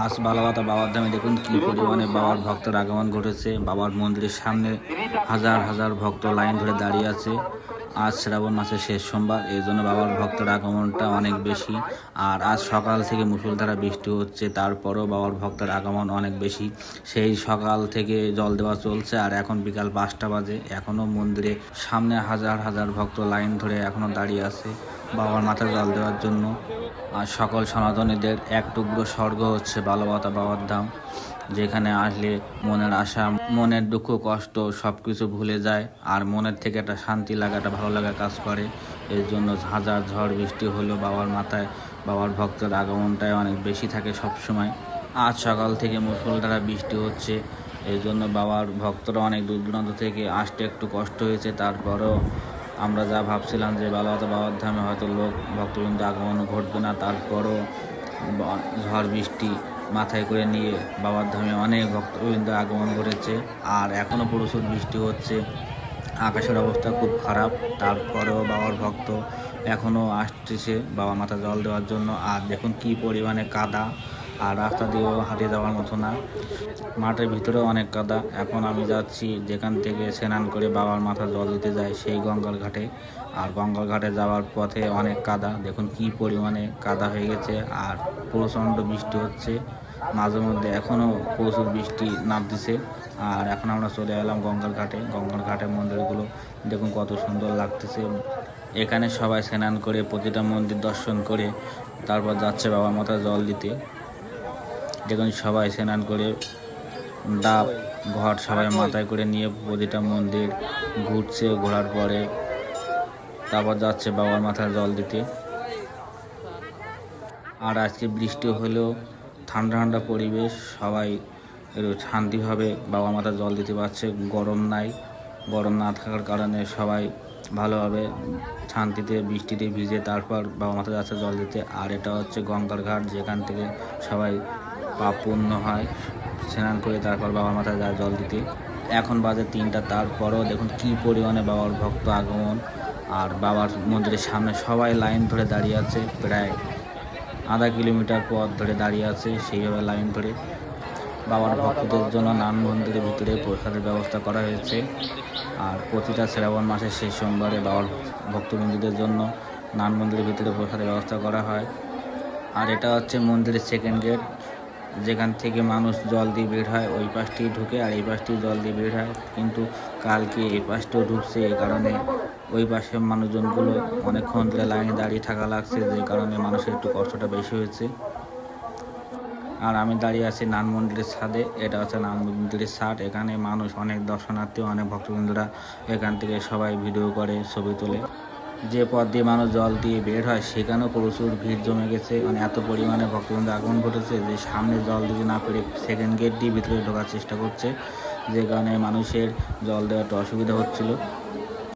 আজ বালাবাতা বাবার ধামে দেখুন কি পরিমাণে বাবার ভক্তের আগমন ঘটেছে। বাবার মন্দিরের সামনে হাজার হাজার ভক্ত লাইন ধরে দাঁড়িয়ে আছে। আজ শ্রাবণ মাসের শেষ সোমবার, এই জন্য বাবার ভক্তের আগমনটা অনেক বেশি। আর আজ সকাল থেকে মুষলধারে বৃষ্টি হচ্ছে, তারপরেও বাবার ভক্তের আগমন অনেক বেশি। সেই সকাল থেকে জল দেওয়া চলছে, আর এখন বিকাল 5টা বাজে, এখনও মন্দিরে সামনে হাজার হাজার ভক্ত লাইন ধরে এখনও দাঁড়িয়ে আছে বাবার মাথায় জল দেওয়ার জন্য। আর সকল সনাতনীদের এক টুকরো স্বর্গ হচ্ছে বালাবাতা বাবার ধাম, যেখানে আসলে মনের আশা, মনের দুঃখ কষ্ট সব কিছু ভুলে যায়, আর মনের থেকে একটা শান্তি লাগা, একটা ভালো লাগা কাজ করে। এর জন্য হাজার ঝড় বৃষ্টি হলেও বাবার মাথায় বাবার ভক্তের আগমনটাই অনেক বেশি থাকে সবসময়। আজ সকাল থেকে মুষলধারে বৃষ্টি হচ্ছে, এই জন্য বাবার ভক্তরা অনেক দূর দূরান্ত থেকে আসতে একটু কষ্ট হয়েছে। তারপরেও আমরা যা ভাবছিলাম যে বালাবাতা বাবার ধামে হয়তো লোক ভক্তবৃন্দ আগমন ঘটবে না, তারপরও ঝড় বৃষ্টি মাথায় করে নিয়ে বাবার ধামে অনেক ভক্তবৃন্দ আগমন ঘটেছে। আর এখনও প্রচুর বৃষ্টি হচ্ছে, আকাশের অবস্থা খুব খারাপ, তারপরেও বাবার ভক্ত এখনও আসতেছে বাবার মাথা জল দেওয়ার জন্য। আর দেখুন কি পরিমাণে কাদা, আর রাস্তা দিয়েও হাঁটিয়ে যাওয়ার মতো না, মাঠের ভিতরেও অনেক কাদা। এখন আমি যাচ্ছি যেখান থেকে স্নান করে বাবার মাথা জল দিতে যায়, সেই গঙ্গার ঘাটে। আর গঙ্গার ঘাটে যাওয়ার পথে অনেক কাদা, দেখুন কি পরিমাণে কাদা হয়ে গেছে, আর প্রচণ্ড বৃষ্টি হচ্ছে মাঝে মধ্যে, এখনও প্রচুর বৃষ্টি নামতেছে। আর এখন আমরা চলে এলাম গঙ্গার ঘাটে। গঙ্গার ঘাটের মন্দিরগুলো দেখুন কত সুন্দর লাগতেছে। এখানে সবাই স্নান করে প্রতিটা মন্দির দর্শন করে তারপর যাচ্ছে বাবার মাথায় জল দিতে। দেখুন সবাই স্নান করে ডাব ঘট সবাই মাথায় করে নিয়ে প্রতিটা মন্দির ঘুরছে, ঘোরার পরে তারপর যাচ্ছে বাবার মাথায় জল দিতে। আর আজকে বৃষ্টি হলেও ঠান্ডা ঠান্ডা পরিবেশ, সবাই একটু শান্তিভাবে বাবার মাথায় জল দিতে পারছে, গরম নাই। গরম না থাকার কারণে সবাই ভালোভাবে শান্তিতে বৃষ্টিতে ভিজে তারপর বাবা মাথায় যাচ্ছে জল দিতে। আর এটা হচ্ছে গঙ্গার ঘাট, যেখান থেকে সবাই পাপ পূর্ণ হয়, স্নান করে তারপর বাবার মাথায় যায় জল দিতে। এখন বাজে 3টা, তারপরেও দেখুন কি পরিমাণে বাবার ভক্ত আগমন। আর বাবার মন্দিরের সামনে সবাই লাইন ধরে দাঁড়িয়ে আছে, প্রায় আধা কিলোমিটার পথ ধরে দাঁড়িয়ে আছে, সেইভাবে লাইন ধরে। বাবার ভক্তদের জন্য নান মন্দিরের ভিতরে প্রসাদের ব্যবস্থা করা হয়েছে। আর প্রতিটা শ্রাবণ মাসের শেষ সোমবারে বাবার ভক্তবৃন্দদের জন্য নান মন্দিরের ভিতরে প্রসাদের ব্যবস্থা করা হয়। আর এটা হচ্ছে মন্দিরের সেকেন্ড গেট, যেখান থেকে মানুষ জল দিয়ে বের হয়, ওই পাশটি ঢুকে আর এই পাশটি জল দিয়ে বের হয়। কিন্তু কালকে এই পাশটাও ঢুকছে, এই কারণে ওই পাশের মানুষজনগুলো অনেকক্ষণ ধরে লাইনে দাঁড়িয়ে থাকা লাগছে, যে কারণে মানুষের একটু কষ্টটা বেশি হয়েছে। আর আমি দাঁড়িয়ে আছি নান মন্দিরের ছাদে, এটা হচ্ছে নান মন্দিরের ছাদ। এখানে মানুষ অনেক দর্শনার্থী, অনেক ভক্তবৃন্দরা এখান থেকে সবাই ভিডিও করে, ছবি তোলে। যে পথ দিয়ে মানুষ জল দিয়ে বের হয় সেখানেও প্রচুর ভিড় জমে গেছে, মানে এত পরিমাণে ভক্তবৃন্দ আগমন ঘটেছে যে সামনে জল দিতে না পেরে সেকেন্ড গেট দিয়ে ভিতরে ঢোকার চেষ্টা করছে, যে কারণে মানুষের জল দেওয়াটা অসুবিধা হচ্ছিল।